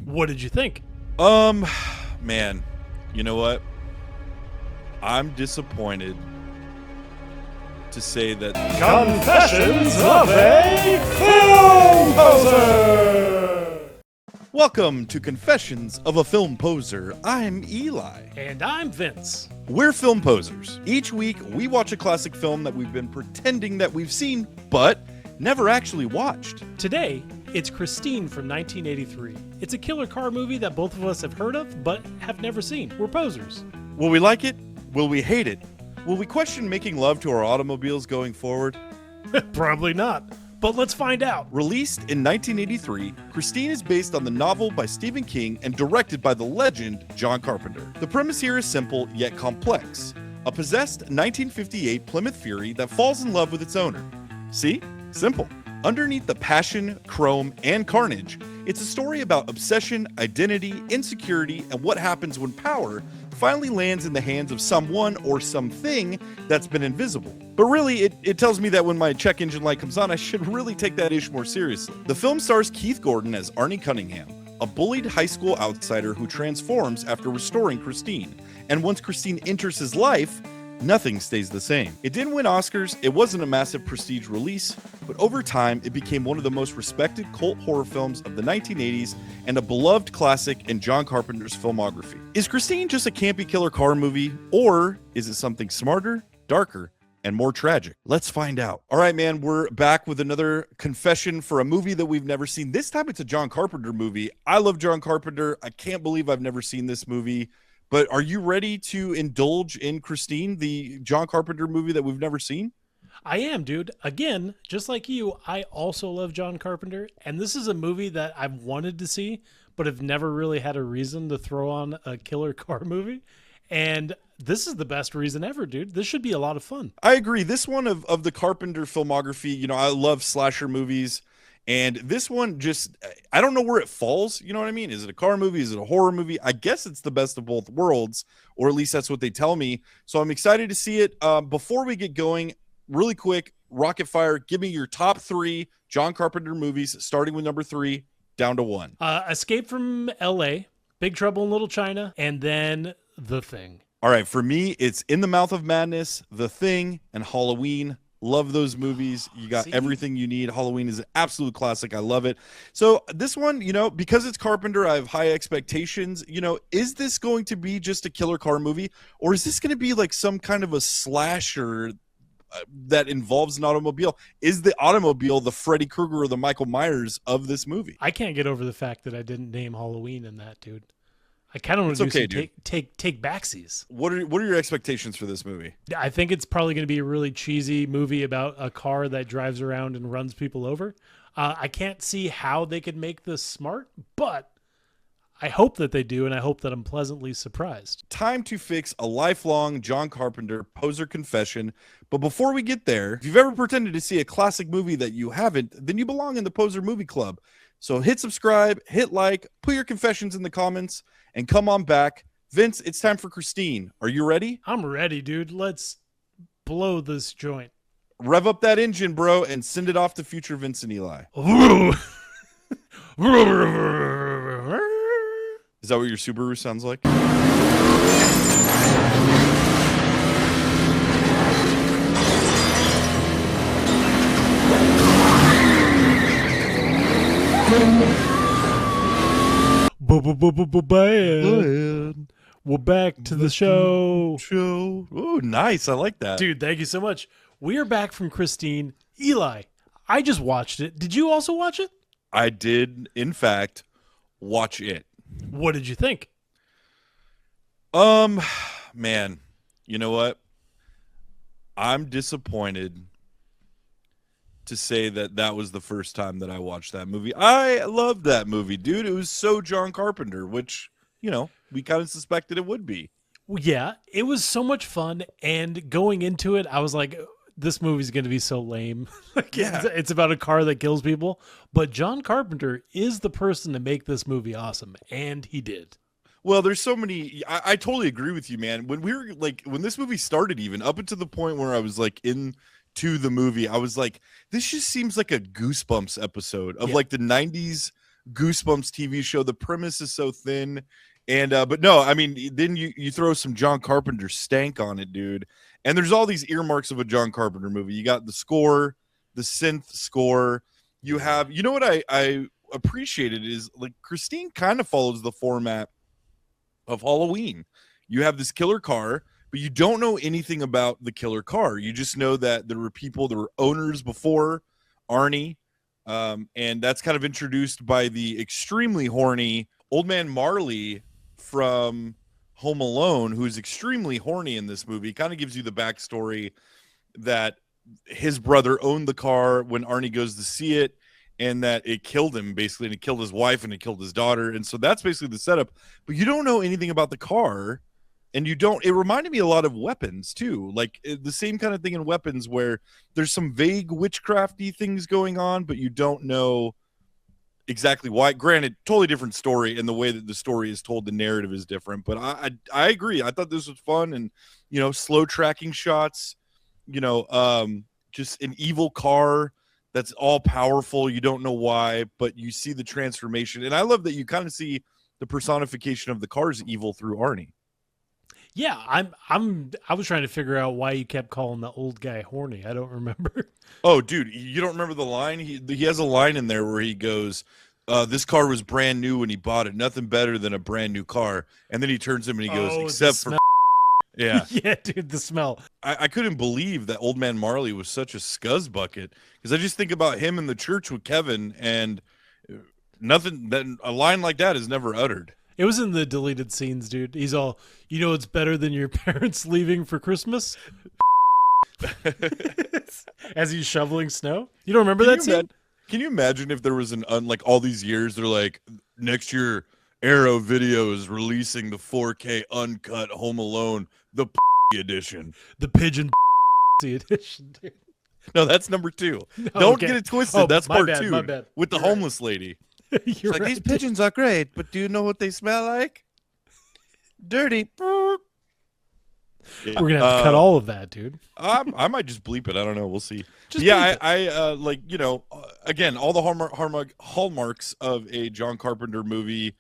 What did you think? Man, you know what? I'm disappointed to say that Confessions of a Film Poser! Welcome to Confessions of a Film Poser. I'm Eli. And I'm Vince. We're film posers. Each week, we watch a classic film that we've been pretending that we've seen, but never actually watched. Today, it's Christine from 1983. It's a killer car movie that both of us have heard of, but have never seen. We're posers. Will we like it? Will we hate it? Will we question making love to our automobiles going forward? Probably not. But let's find out. Released in 1983, Christine is based on the novel by Stephen King and directed by the legend John Carpenter. The premise here is simple yet complex. A possessed 1958 Plymouth Fury that falls in love with its owner. See? Simple. Underneath the passion, chrome, and carnage, it's a story about obsession, identity, insecurity, and what happens when power finally lands in the hands of someone or something that's been invisible. But really, it tells me that when my check engine light comes on, I should really take that ish more seriously. The film stars Keith Gordon as Arnie Cunningham, a bullied high school outsider who transforms after restoring Christine. And once Christine enters his life, nothing stays the same. It didn't win Oscars, it wasn't a massive prestige release, but over time, it became one of the most respected cult horror films of the 1980s and a beloved classic in John Carpenter's filmography. Is Christine just a campy killer car movie, or is it something smarter, darker, and more tragic? Let's find out. All right, man, we're back with another confession for a movie that we've never seen. This time it's a John Carpenter movie. I love John Carpenter. I can't believe I've never seen this movie. But are you ready to indulge in Christine, the John Carpenter movie that we've never seen? I am, dude. Again, just like you, I also love John Carpenter. And this is a movie that I've wanted to see, but have never really had a reason to throw on a killer car movie. And this is the best reason ever, dude. This should be a lot of fun. I agree. This one of the Carpenter filmography, you know, I love slasher movies. And this one just, I don't know where it falls. You know what I mean? Is it a car movie? Is it a horror movie? I guess it's the best of both worlds, or at least that's what they tell me. So I'm excited to see it. Before we get going, really quick, Rocket Fire, give me your top 3 John Carpenter movies, starting with number 3, down to 1. Escape from L.A., Big Trouble in Little China, and then The Thing. All right, for me, it's In the Mouth of Madness, The Thing, and Halloween. Love those movies. You got everything you need. Halloween is an absolute classic. I love it. So this one, you know, because it's Carpenter, I have high expectations. You know, is this going to be just a killer car movie, or is this going to be like some kind of a slasher that involves an automobile? Is the automobile the Freddy Krueger or the Michael Myers of this movie? I can't get over the fact that I didn't name Halloween in that, dude. I kind of want to do some take backsies. What are your expectations for this movie? I think it's probably going to be a really cheesy movie about a car that drives around and runs people over. I can't see how they could make this smart, but I hope that they do, and I hope that I'm pleasantly surprised. Time to fix a lifelong John Carpenter poser confession. But before we get there, if you've ever pretended to see a classic movie that you haven't, then you belong in the Poser Movie Club. So hit subscribe, hit like, put your confessions in the comments, and come on back. Vince, it's time for Christine. Are you ready? I'm ready, dude. Let's blow this joint. Rev up that engine, bro, and send it off to future Vince and Eli. Is that what your Subaru sounds like? Bad. We're back to the show. Oh, nice. I like that. Dude, thank you so much. We are back from Christine. Eli, I just watched it. Did you also watch it? I did, in fact, watch it. What did you think? Man, you know what? I'm disappointed to say that was the first time that I watched that movie. I loved that movie, dude. It was so John Carpenter, which, you know, we kind of suspected it would be. Well, yeah, it was so much fun. And going into it, I was like, this movie's going to be so lame. It's about a car that kills people. But John Carpenter is the person to make this movie awesome. And he did. Well, there's so many. I totally agree with you, man. When we were like, when this movie started, even up until the point where I was like to the movie, I was like, this just seems like a Goosebumps episode of like the 90s Goosebumps TV show. The premise is so thin. And but no, I mean, then you throw some John Carpenter stank on it, dude. And there's all these earmarks of a John Carpenter movie. You got the score, the synth score. You have, you know what I appreciated is like Christine kind of follows the format of Halloween. You have this killer car, but you don't know anything about the killer car. You just know that there were owners before Arnie, and that's kind of introduced by the extremely horny Old Man Marley from Home Alone, who's extremely horny in this movie. Kind of gives you the backstory that his brother owned the car when Arnie goes to see it, and that it killed him basically, and it killed his wife and it killed his daughter. And so that's basically the setup, but you don't know anything about the car. And it reminded me a lot of Weapons too, like the same kind of thing in Weapons, where there's some vague witchcrafty things going on, but you don't know exactly why. Granted, totally different story, and the way that the story is told, the narrative is different. But I agree. I thought this was fun, and slow tracking shots, just an evil car that's all powerful. You don't know why, but you see the transformation, and I love that you kind of see the personification of the car's evil through Arnie. Yeah, I was trying to figure out why you kept calling the old guy horny. I don't remember. Oh, dude, you don't remember the line? He has a line in there where he goes, this car was brand new when he bought it. Nothing better than a brand new car. And then he turns to him and he goes, except for yeah. Yeah, dude, the smell. I couldn't believe that Old Man Marley was such a scuzz bucket, because I just think about him in the church with Kevin, and a line like that is never uttered. It was in the deleted scenes, dude. He's all, it's better than your parents leaving for Christmas? As he's shoveling snow? You don't remember that scene? Can you imagine if there was like all these years, they're like, next year, Arrow Video is releasing the 4K uncut Home Alone, the edition. The pigeon edition, dude. No, that's number 2. No, don't get it twisted. That's part 2. My bad. With the homeless lady. You're like, right. these pigeons are great, but do you know what they smell like? Dirty. We're gonna have to cut all of that, dude. I might just bleep it. I don't know. We'll see. I like, again, all the hallmarks of a John Carpenter movie.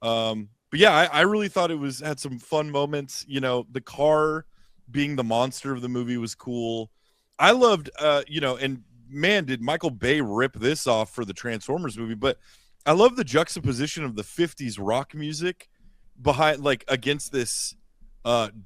But yeah, I really thought it had some fun moments. The car being the monster of the movie was cool. I loved, and man, did Michael Bay rip this off for the Transformers movie. But I love the juxtaposition of the 50s rock music behind, like, against this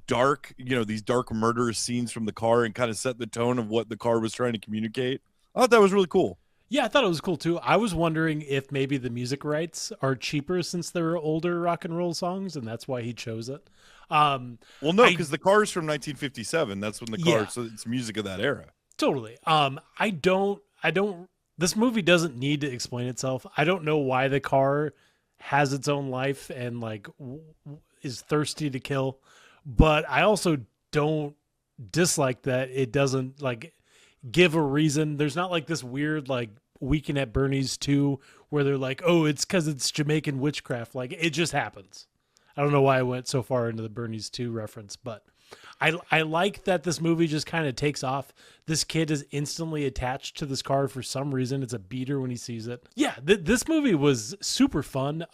dark, these dark murderous scenes from the car, and kind of set the tone of what the car was trying to communicate. I thought that was really cool. Yeah, I thought it was cool too. I was wondering if maybe the music rights are cheaper since they were older rock and roll songs, and that's why he chose it. Well, no, because the car is from 1957. That's when the car, so it's music of that era. Totally. I don't. This movie doesn't need to explain itself. I don't know why the car has its own life and like is thirsty to kill, but I also don't dislike that it doesn't like give a reason. There's not like this weird like Weekend at Bernie's 2 where they're like, oh, it's because it's Jamaican witchcraft. Like, it just happens. I don't know why I went so far into the Bernie's 2 reference, but I like that this movie just kind of takes off. This kid is instantly attached to this car for some reason. It's a beater when he sees it. Yeah, this movie was super fun.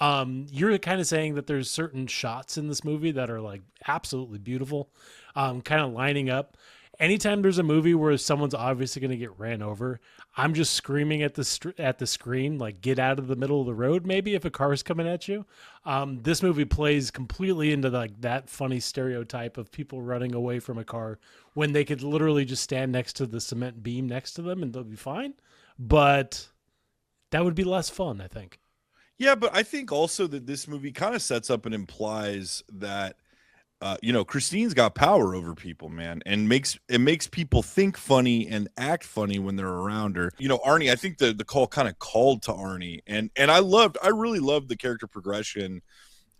You're kind of saying that there's certain shots in this movie that are like absolutely beautiful, kind of lining up. Anytime there's a movie where someone's obviously going to get ran over, I'm just screaming at the screen, like, get out of the middle of the road, maybe, if a car's coming at you. This movie plays completely into like that funny stereotype of people running away from a car when they could literally just stand next to the cement beam next to them and they'll be fine. But that would be less fun, I think. Yeah, but I think also that this movie kind of sets up and implies that Christine's got power over people, man, and makes people think funny and act funny when they're around her. Arnie, I think the call kind of called to Arnie, and I really loved the character progression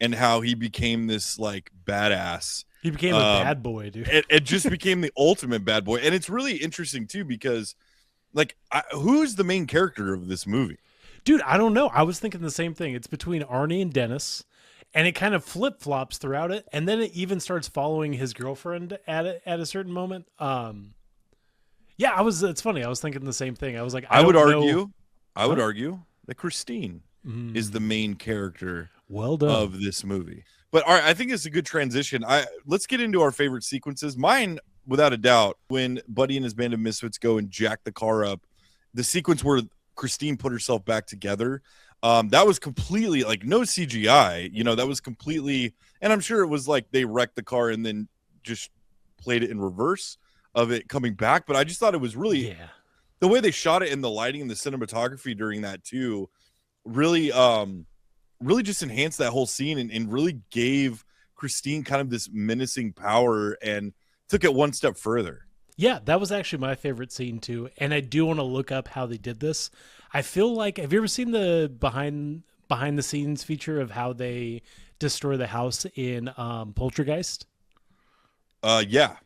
and how he became this like badass. He became a bad boy, dude. It just became the ultimate bad boy, and it's really interesting too because, like, who's the main character of this movie? Dude, I don't know. I was thinking the same thing. It's between Arnie and Dennis. And it kind of flip-flops throughout it, and then it even starts following his girlfriend at a certain moment. Yeah, it's funny. I was thinking the same thing. I was like, I would argue that Christine is the main character Well done. of this movie. But all right, I think it's a good transition. Let's get into our favorite sequences. Mine, without a doubt, when Buddy and his band of misfits go and jack the car up, the sequence where Christine put herself back together, that was completely like no CGI. That was completely, and I'm sure it was like they wrecked the car and then just played it in reverse of it coming back. But I just thought it was really the way they shot it and the lighting and the cinematography during that too, really just enhanced that whole scene and really gave Christine kind of this menacing power and took it one step further. Yeah, that was actually my favorite scene too. And I do want to look up how they did this. I feel like, have you ever seen the behind the scenes feature of how they destroy the house in Poltergeist? Yeah.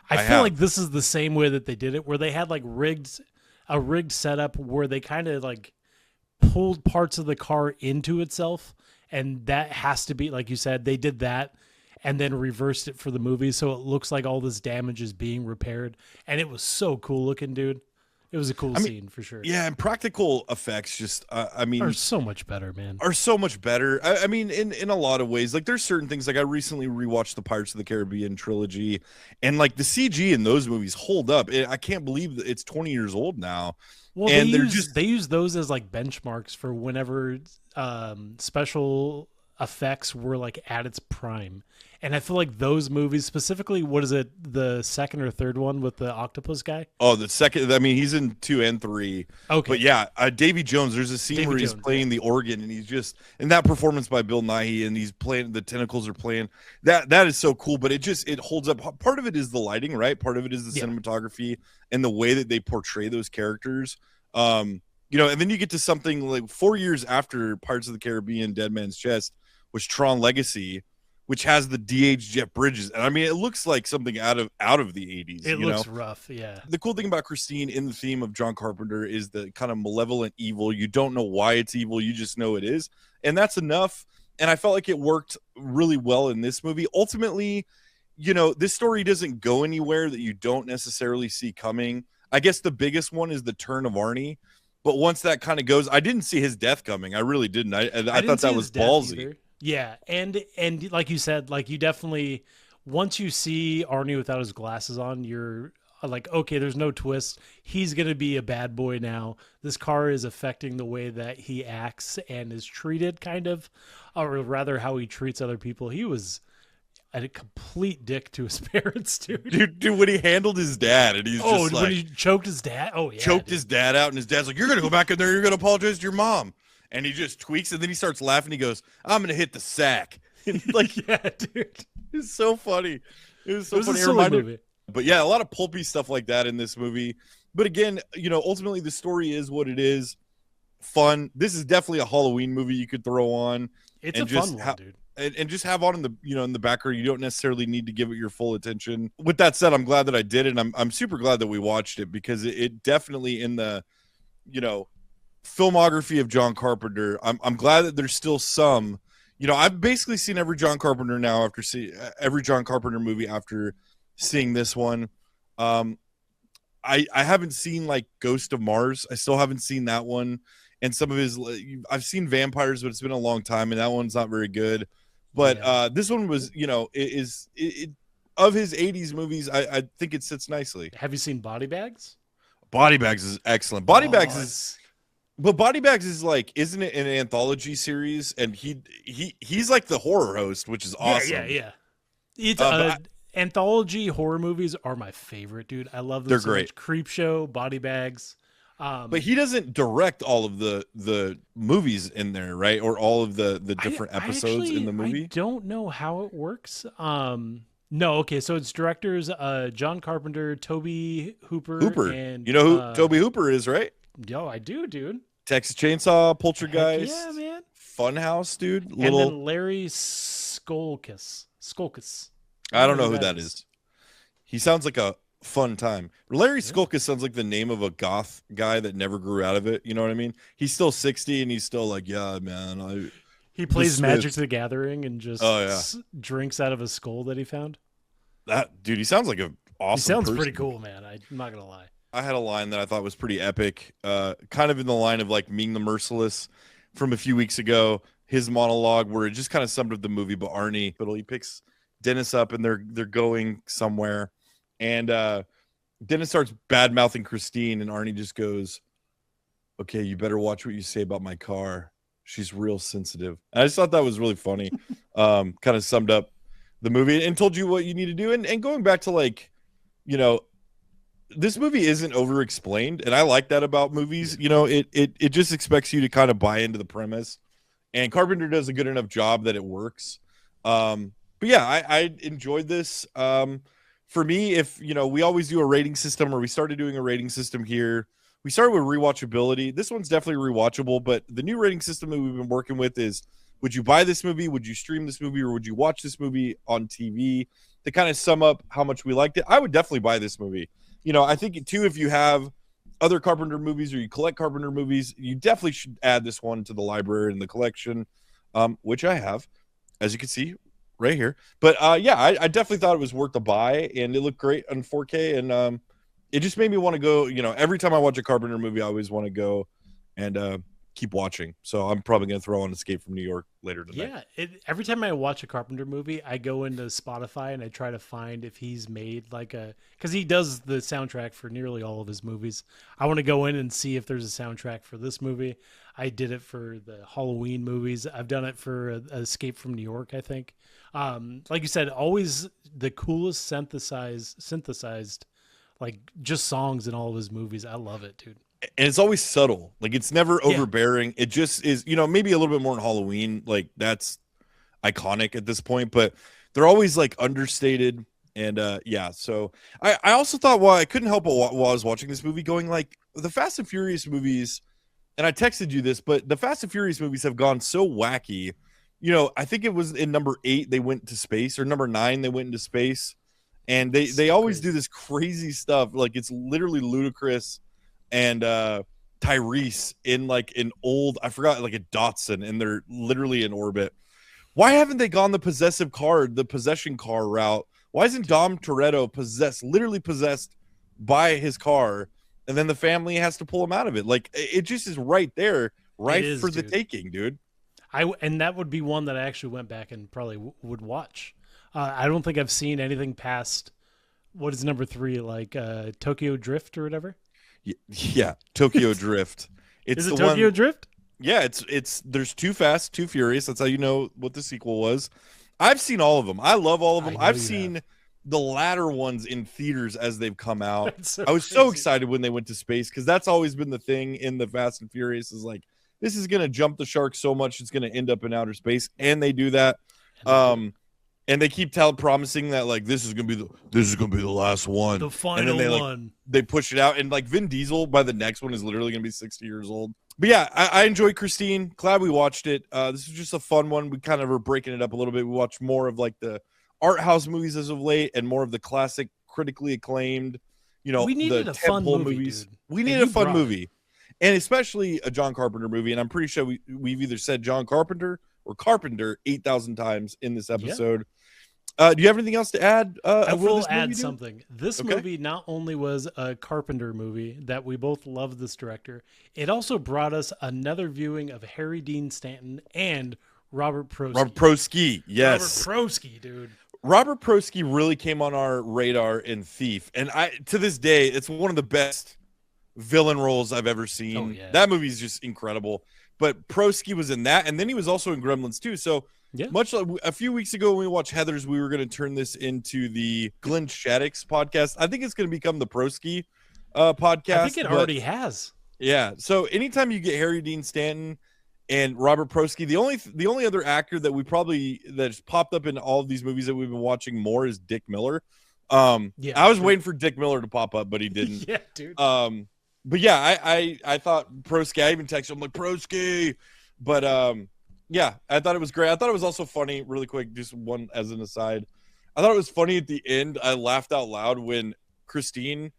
I feel like this is the same way that they did it, where they had like a rigged setup where they kind of like pulled parts of the car into itself, and that has to be, like you said, they did that and then reversed it for the movie, so it looks like all this damage is being repaired, and it was so cool looking, dude. It was a cool scene for sure. Yeah, and practical effects just, are so much better, man. Are so much better. I mean, in a lot of ways, like there's certain things, like I recently rewatched the Pirates of the Caribbean trilogy, and like the CG in those movies hold up. I can't believe that it's 20 years old now. Well, and they use those as like benchmarks for whenever special effects were like at its prime. And I feel like those movies, specifically, what is it, the second or third one with the octopus guy? Oh, the second. I mean, he's in 2 and 3. Okay. But yeah, Davy Jones, there's a scene where he's playing the organ, and he's just, in that performance by Bill Nighy, and he's playing, the tentacles are playing. That is so cool, but it holds up. Part of it is the lighting, right? Part of it is the cinematography and the way that they portray those characters. And then you get to something like 4 years after Pirates of the Caribbean, Dead Man's Chest, was Tron Legacy, which has the de-aged Jeff Bridges. And I mean, it looks like something out of the 80s. It looks rough, yeah. The cool thing about Christine in the theme of John Carpenter is the kind of malevolent evil. You don't know why it's evil, you just know it is. And that's enough. And I felt like it worked really well in this movie. Ultimately, this story doesn't go anywhere that you don't necessarily see coming. I guess the biggest one is the turn of Arnie. But once that kind of goes, I didn't see his death coming. I really didn't. I thought that was ballsy. Either. Yeah, and like you said, like you definitely, once you see Arnie without his glasses on, you're like, okay, there's no twist. He's going to be a bad boy now. This car is affecting the way that he acts and is treated, kind of, or rather how he treats other people. He was a complete dick to his parents, dude. Dude, when he handled his dad, and he's just like, when he choked his dad. Oh yeah, choked his dad out, and his dad's like, "You're gonna go back in there. You're gonna apologize to your mom." And he just tweaks, and then he starts laughing. He goes, "I'm gonna hit the sack." Like, yeah, dude, it's so funny. It was so funny. A silly movie. But yeah, a lot of pulpy stuff like that in this movie. But again, ultimately the story is what it is. Fun. This is definitely a Halloween movie you could throw on. It's a fun one, dude. And just have on in the in the background. You don't necessarily need to give it your full attention. With that said, I'm glad that I did it. And I'm super glad that we watched it, because it definitely, in the filmography of John Carpenter, I'm glad that there's still some. I've basically seen every John Carpenter now after every John Carpenter movie after seeing this one. I haven't seen like Ghost of Mars. I still haven't seen that one. And some of his, I've seen Vampires, but it's been a long time, and that one's not very good. But this one was, of his 80s movies, I think it sits nicely. Have you seen Body Bags? Body Bags is excellent. Body Bags is. But Body Bags is like, isn't it an anthology series? And he's like the horror host, which is awesome. Yeah. It's anthology horror movies are my favorite, dude. I love them. They're great. Creepshow, Body Bags. But he doesn't direct all of the movies in there, right? Or all of the different episodes in the movie. I don't know how it works. No, okay, so it's directors John Carpenter, Tobe Hooper. And you know who Tobe Hooper is, right? Yo, I do, dude. Texas Chainsaw, Poltergeist. Yeah, man. Funhouse, dude. And then Larry Skolkus. I don't know who that is. He sounds like a fun time. Larry Skolkus sounds like the name of a goth guy that never grew out of it. You know what I mean? He's still 60, and he's still like, yeah, man. He plays Magic the Gathering and just drinks out of a skull that he found. That dude, he sounds like an awesome He sounds person. pretty cool, man. I'm not going to lie. I had a line that I thought was pretty epic, kind of in the line of like Ming the Merciless from a few weeks ago, his monologue where it just kind of summed up the movie. But Arnie, he picks Dennis up and they're going somewhere, and Dennis starts bad mouthing Christine, and Arnie just goes, "Okay, you better watch what you say about my car. She's real sensitive." And I just thought that was really funny. Kind of summed up the movie and told you what you need to do. And going back to, like, you know, this movie isn't over explained, and I like that about movies. You know, it just expects you to kind of buy into the premise, and Carpenter does a good enough job that it works. But yeah, I enjoyed this. For me, if we always do a rating system, or we started doing a rating system here. We started with rewatchability. This one's definitely rewatchable, but the new rating system that we've been working with is: would you buy this movie? Would you stream this movie? Or would you watch this movie on TV? To kind of sum up how much we liked it, I would definitely buy this movie. I think too, if you have other Carpenter movies or you collect Carpenter movies, you definitely should add this one to the library and the collection, which I have, as you can see right here. But yeah, I definitely thought it was worth the buy, and it looked great on 4K, and it just made me want to go. Every time I watch a Carpenter movie, I always want to go and keep watching. So I'm probably going to throw on Escape from New York later tonight. Yeah, every time I watch a Carpenter movie, I go into Spotify and I try to find if he's made like because he does the soundtrack for nearly all of his movies. I want to go in and see if there's a soundtrack for this movie. I did it for the Halloween movies. I've done it for Escape from New York, I think. Like you said, always the coolest synthesized, like, just songs in all of his movies. I love it, dude. And it's always subtle. Like, it's never overbearing. It just is, maybe a little bit more in Halloween. Like, that's iconic at this point, but they're always like understated. And yeah, so I also thought, I couldn't help it while I was watching this movie, going like, the Fast and Furious movies, and I texted you this, but the Fast and Furious movies have gone so wacky. I think it was in number 8 they went to space, or number 9 they went into space, and they always do this crazy stuff. Like, it's literally ludicrous. And Tyrese in like an old, I forgot, like a Datsun, and they're literally in orbit. Why haven't they gone the possession car route? Why isn't Dom Toretto literally possessed by his car, and then the family has to pull him out of it? Like, it just is right there, right for the taking, dude. And that would be one that I actually went back and probably would watch. I don't think I've seen anything past, what is number 3, like Tokyo Drift or whatever. Yeah, Tokyo Drift. Is it Tokyo Drift? Yeah, it's there's Too Fast, Too Furious. That's how you know what the sequel was. I've seen all of them. I love all of them. I've seen the latter ones in theaters as they've come out. I was so excited when they went to space, because that's always been the thing in the Fast and Furious, is like, this is going to jump the shark so much it's going to end up in outer space, and they do that. And they keep promising that, like, this is gonna be the last one, the final and then one. They push it out, and like Vin Diesel by the next one is literally gonna be 60 years old. But yeah, I enjoyed Christine. Glad we watched it. This is just a fun one. We kind of are breaking it up a little bit. We watched more of like the art house movies as of late, and more of the classic, critically acclaimed. We needed a fun movie, dude. We needed a fun movie, and especially a John Carpenter movie. And I'm pretty sure we've either said John Carpenter or Carpenter 8,000 times in this episode. Do you have anything else to add? I will add something. This movie not only was a Carpenter movie that we both loved this director, it also brought us another viewing of Harry Dean Stanton and Robert Prosky. Robert Prosky, yes. Robert Prosky, dude. Robert Prosky really came on our radar in Thief. And to this day, it's one of the best villain roles I've ever seen. Oh, yeah. That movie is just incredible. But Prosky was in that, and then he was also in Gremlins too. So much like a few weeks ago when we watched Heathers, we were going to turn this into the Glenn Shaddix podcast. I think it's going to become the Prosky podcast. I think it already has. Yeah. So anytime you get Harry Dean Stanton and Robert Prosky, the only other actor that that's popped up in all of these movies that we've been watching more is Dick Miller. I was waiting for Dick Miller to pop up, but he didn't. Yeah, dude. But yeah, I thought Prosky. I even texted him like, Prosky, but yeah, I thought it was great. I thought it was also funny, really quick, just one as an aside. I thought it was funny at the end. I laughed out loud when Christine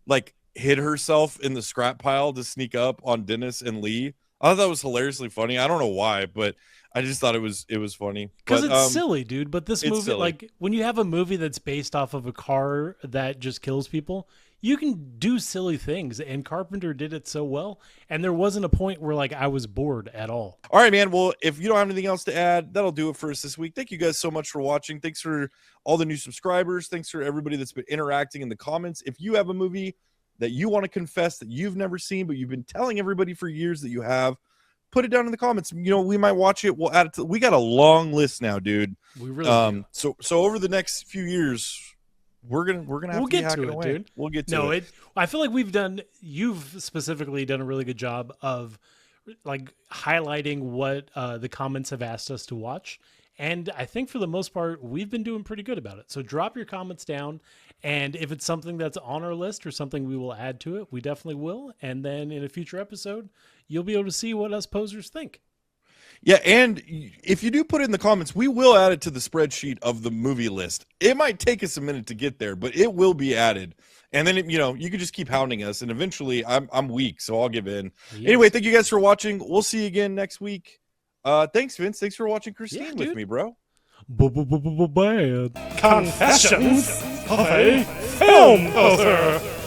like hid herself in the scrap pile to sneak up on Dennis and Lee. I thought that was hilariously funny. I don't know why, but I just thought it was funny. Because it's silly, dude. But this movie, like, when you have a movie that's based off of a car that just kills people, you can do silly things, and Carpenter did it so well. And there wasn't a point where like I was bored at all. All right, man. Well, if you don't have anything else to add, that'll do it for us this week. Thank you guys so much for watching. Thanks for all the new subscribers. Thanks for everybody that's been interacting in the comments. If you have a movie that you want to confess that you've never seen, but you've been telling everybody for years that you have, put it down in the comments. You know, we might watch it. We'll add it to, we got a long list now, dude. We really do. So over the next few years, we're gonna have to get hack to it, away. dude. We'll get to it. I feel like you've specifically done a really good job of like highlighting what the comments have asked us to watch. And I think for the most part, we've been doing pretty good about it. So drop your comments down. And if it's something that's on our list or something we will add to it, we definitely will. And then in a future episode, you'll be able to see what us posers think. Yeah, and if you do put it in the comments, we will add it to the spreadsheet of the movie list. It might take us a minute to get there, but it will be added. And then, you know, you can just keep hounding us. And eventually, I'm weak, so I'll give in. Yes. Anyway, thank you guys for watching. We'll see you again next week. Thanks, Vince. Thanks for watching Christine with me, bro. Bad Confessions of a Film Poser.